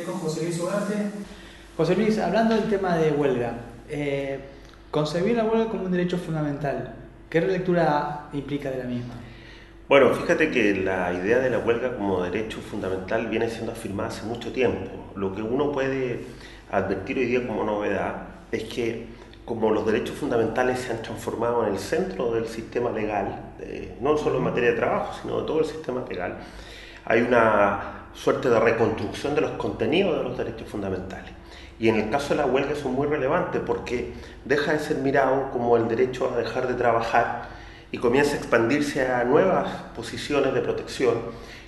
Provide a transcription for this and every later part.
Con José Luis Ugarte. José Luis, hablando del tema de huelga, concebir la huelga como un derecho fundamental, ¿qué relectura implica de la misma? Bueno, fíjate que la idea de la huelga como derecho fundamental viene siendo afirmada hace mucho tiempo. Lo que uno puede advertir hoy día como novedad es que como los derechos fundamentales se han transformado en el centro del sistema legal, no solo en materia de trabajo, sino de todo el sistema legal, hay una suerte de reconstrucción de los contenidos de los derechos fundamentales. Y en el caso de la huelga eso es muy relevante porque deja de ser mirado como el derecho a dejar de trabajar y comienza a expandirse a nuevas posiciones de protección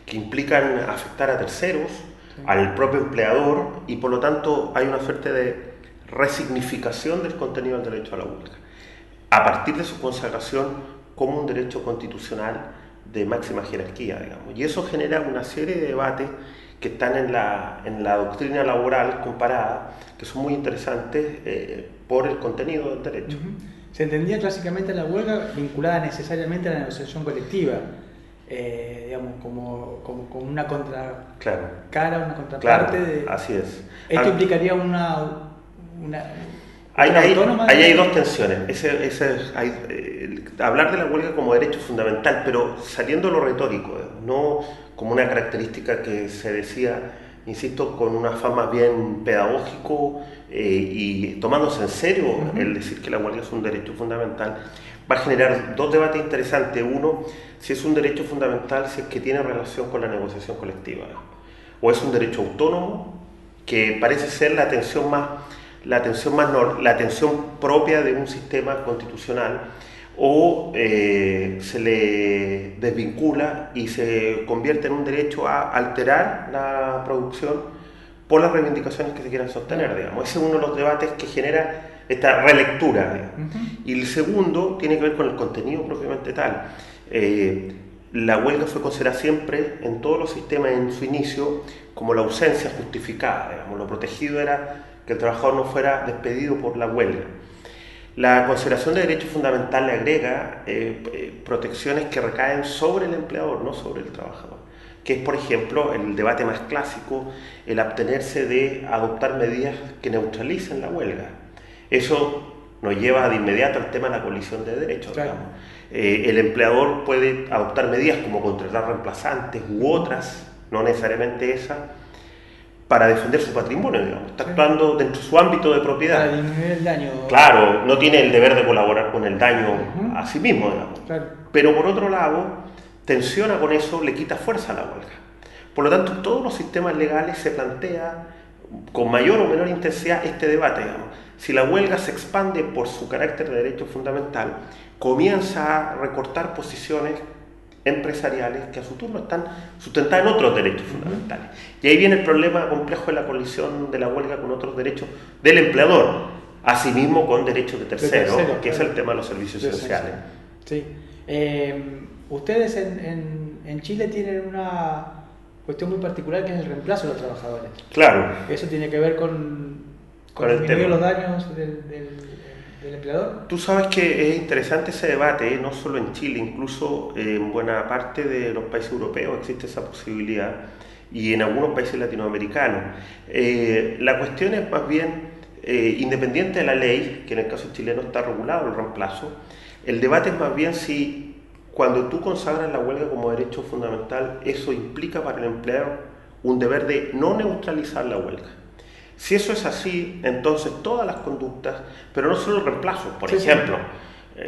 que implican afectar a terceros, al propio empleador, y por lo tanto hay una suerte de resignificación del contenido del derecho a la huelga, a partir de su consagración como un derecho constitucional de máxima jerarquía, digamos. Y eso genera una serie de debates que están en la doctrina laboral comparada, que son muy interesantes por el contenido del derecho. Se entendía clásicamente la huelga vinculada necesariamente a la negociación colectiva, digamos, como una contracara, una contraparte. Claro, así es. Esto implicaría Ahí hay dos tensiones. Hablar de la huelga como derecho fundamental, pero saliendo de lo retórico, no como una característica que se decía, insisto, con un afán más bien pedagógico y tomándose en serio el decir que la huelga es un derecho fundamental, va a generar dos debates interesantes. Uno, si es un derecho fundamental, si es que tiene relación con la negociación colectiva, o es un derecho autónomo, que parece ser la atención propia de un sistema constitucional, o se le desvincula y se convierte en un derecho a alterar la producción por las reivindicaciones que se quieran sostener, digamos. Ese es uno de los debates que genera esta relectura, digamos. Y el segundo tiene que ver con el contenido propiamente tal. La huelga fue considerada siempre en todos los sistemas en su inicio como la ausencia justificada, digamos. Lo protegido era que el trabajador no fuera despedido por la huelga. La consideración de derecho fundamental le agrega protecciones que recaen sobre el empleador, no sobre el trabajador, que es, por ejemplo, el debate más clásico, el abstenerse de adoptar medidas que neutralicen la huelga. Eso nos lleva de inmediato al tema de la colisión de derechos. Claro. El empleador puede adoptar medidas como contratar reemplazantes u otras, no necesariamente esas, para defender su patrimonio, digamos. Está actuando dentro de su ámbito de propiedad. Para disminuir el daño. Claro, no tiene el deber de colaborar con el daño a sí mismo, digamos. Claro. Pero por otro lado, tensiona con eso, le quita fuerza a la huelga. Por lo tanto, en todos los sistemas legales se plantea con mayor o menor intensidad este debate, digamos. Si la huelga se expande por su carácter de derecho fundamental, comienza a recortar posiciones empresariales que a su turno están sustentadas en otros derechos fundamentales. Y ahí viene el problema complejo de la colisión de la huelga con otros derechos del empleador, asimismo con derechos de tercero, que es el tema de los servicios esenciales. Sí. Ustedes en Chile tienen una cuestión muy particular que es el reemplazo de los trabajadores. Claro. Eso tiene que ver con disminuir los daños del empleador. Tú sabes que es interesante ese debate, no solo en Chile, incluso en buena parte de los países europeos existe esa posibilidad y en algunos países latinoamericanos. La cuestión es más bien, independiente de la ley, que en el caso chileno está regulado el reemplazo, el debate es más bien si cuando tú consagras la huelga como derecho fundamental, eso implica para el empleador un deber de no neutralizar la huelga. Si eso es así, entonces todas las conductas, pero no solo el reemplazo, por ejemplo,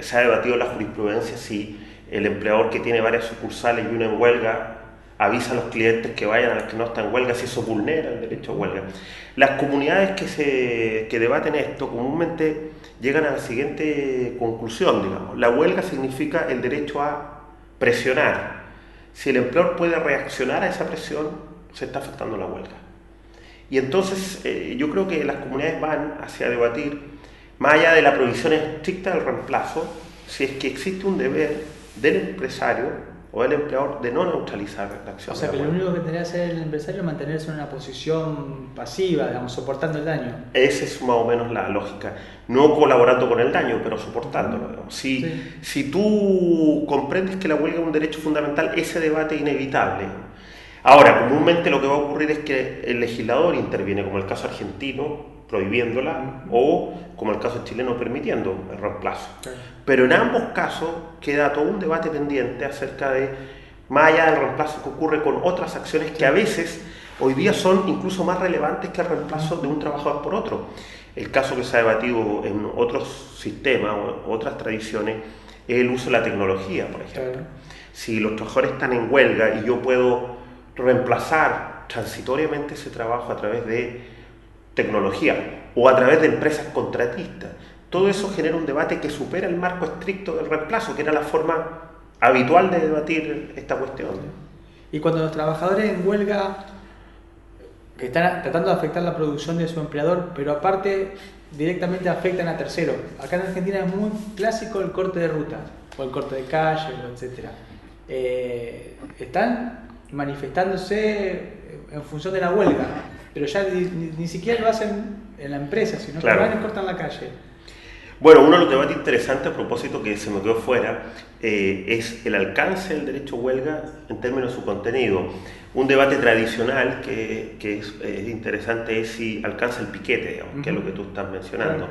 se ha debatido en la jurisprudencia si el empleador que tiene varias sucursales y una en huelga avisa a los clientes que vayan a las que no están en huelga, si eso vulnera el derecho a huelga. Las comunidades que debaten esto comúnmente llegan a la siguiente conclusión, digamos. La huelga significa el derecho a presionar. Si el empleador puede reaccionar a esa presión, se está afectando la huelga. Y entonces yo creo que las comunidades van hacia debatir, más allá de la prohibición estricta del reemplazo, si es que existe un deber del empresario o del empleador de no neutralizar la acción. O sea, que lo único que tendría que hacer el empresario es mantenerse en una posición pasiva, digamos, soportando el daño. Esa es más o menos la lógica. No colaborando con el daño, pero soportándolo. Digamos. Si tú comprendes que la huelga es un derecho fundamental, ese debate es inevitable. Ahora, comúnmente lo que va a ocurrir es que el legislador interviene, como el caso argentino, prohibiéndola, o como el caso chileno, permitiendo el reemplazo. Pero en ambos casos queda todo un debate pendiente acerca de, más allá del reemplazo, que ocurre con otras acciones que a veces hoy día son incluso más relevantes que el reemplazo de un trabajador por otro. El caso que se ha debatido en otros sistemas o otras tradiciones es el uso de la tecnología, por ejemplo. Si los trabajadores están en huelga y yo puedo reemplazar transitoriamente ese trabajo a través de tecnología o a través de empresas contratistas, todo eso genera un debate que supera el marco estricto del reemplazo, que era la forma habitual de debatir esta cuestión. Y cuando los trabajadores en huelga, que están tratando de afectar la producción de su empleador, pero aparte directamente afectan a terceros. Acá en Argentina es muy clásico el corte de rutas, o el corte de calle, etc. Están manifestándose en función de la huelga, pero ya ni siquiera lo hacen en la empresa, sino que van y cortan la calle. Bueno, uno de los debates interesantes a propósito que se me quedó fuera es el alcance del derecho a huelga en términos de su contenido. Un debate tradicional que es interesante es si alcanza el piquete, digamos, que es lo que tú estás mencionando.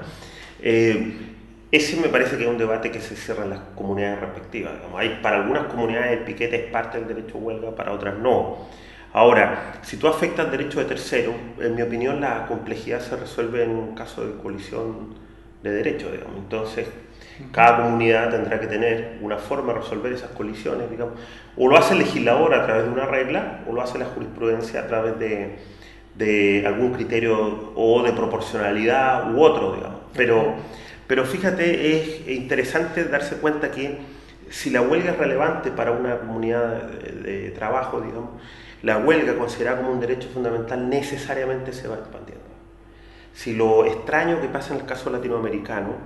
Ese me parece que es un debate que se cierra en las comunidades respectivas. Digamos. Para algunas comunidades el piquete es parte del derecho a huelga, para otras no. Ahora, si tú afectas derecho de tercero, en mi opinión la complejidad se resuelve en un caso de colisión de derechos, digamos. Entonces, cada comunidad tendrá que tener una forma de resolver esas colisiones, digamos. O lo hace el legislador a través de una regla, o lo hace la jurisprudencia a través de algún criterio o de proporcionalidad u otro, digamos. Pero fíjate, es interesante darse cuenta que si la huelga es relevante para una comunidad de trabajo, digamos, la huelga considerada como un derecho fundamental necesariamente se va expandiendo. Si lo extraño que pasa en el caso latinoamericano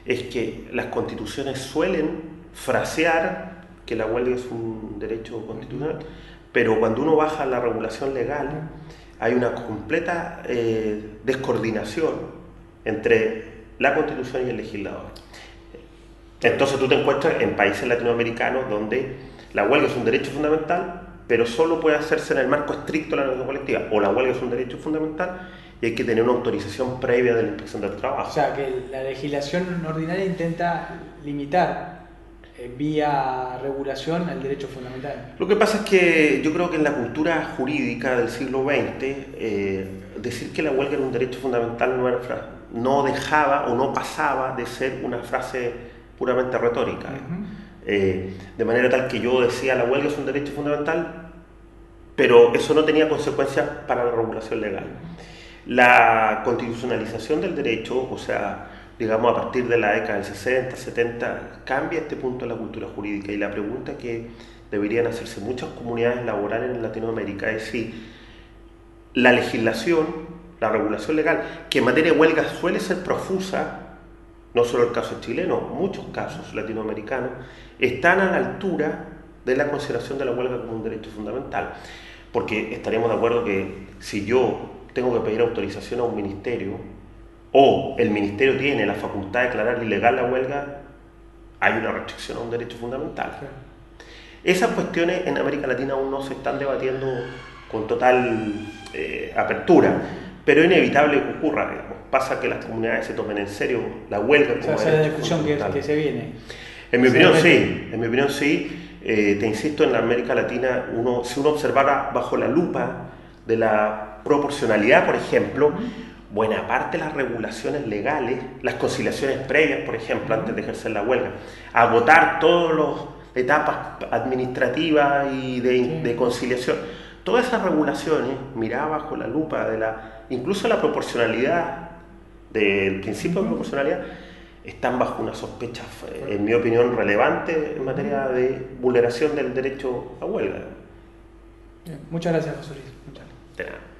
es que las constituciones suelen frasear que la huelga es un derecho constitucional, pero cuando uno baja la regulación legal hay una completa descoordinación entre la constitución y el legislador. Entonces tú te encuentras en países latinoamericanos donde la huelga es un derecho fundamental, pero solo puede hacerse en el marco estricto de la negociación colectiva, o la huelga es un derecho fundamental y hay que tener una autorización previa de la Inspección del Trabajo. O sea, que la legislación ordinaria intenta limitar vía regulación el derecho fundamental. Lo que pasa es que yo creo que en la cultura jurídica del siglo XX, decir que la huelga era un derecho fundamental no dejaba o no pasaba de ser una frase puramente retórica. De manera tal que yo decía la huelga es un derecho fundamental, pero eso no tenía consecuencias para la regulación legal. La constitucionalización del derecho, o sea, digamos a partir de la década del 60, 70, cambia este punto en la cultura jurídica, y la pregunta que deberían hacerse muchas comunidades laborales en Latinoamérica es si la legislación, la regulación legal, que en materia de huelga suele ser profusa, no solo el caso chileno, muchos casos latinoamericanos, están a la altura de la consideración de la huelga como un derecho fundamental. Porque estaríamos de acuerdo que si yo tengo que pedir autorización a un ministerio, o el ministerio tiene la facultad de declarar ilegal la huelga, hay una restricción a un derecho fundamental. Esas cuestiones en América Latina aún no se están debatiendo con total apertura, pero es inevitable que ocurra, digamos. Pasa que las comunidades se tomen en serio la huelga como esa es la discusión que se viene. En mi opinión sí, te insisto, en la América Latina, si uno observara bajo la lupa de la proporcionalidad, por ejemplo, buena parte de las regulaciones legales, las conciliaciones previas, por ejemplo, antes de ejercer la huelga, agotar todas las etapas administrativas y de conciliación, todas esas regulaciones, miradas bajo la lupa de incluso la proporcionalidad, del principio de proporcionalidad, están bajo una sospecha, en mi opinión, relevante en materia de vulneración del derecho a huelga. Bien, muchas gracias, José Luis. Muchas gracias. De nada.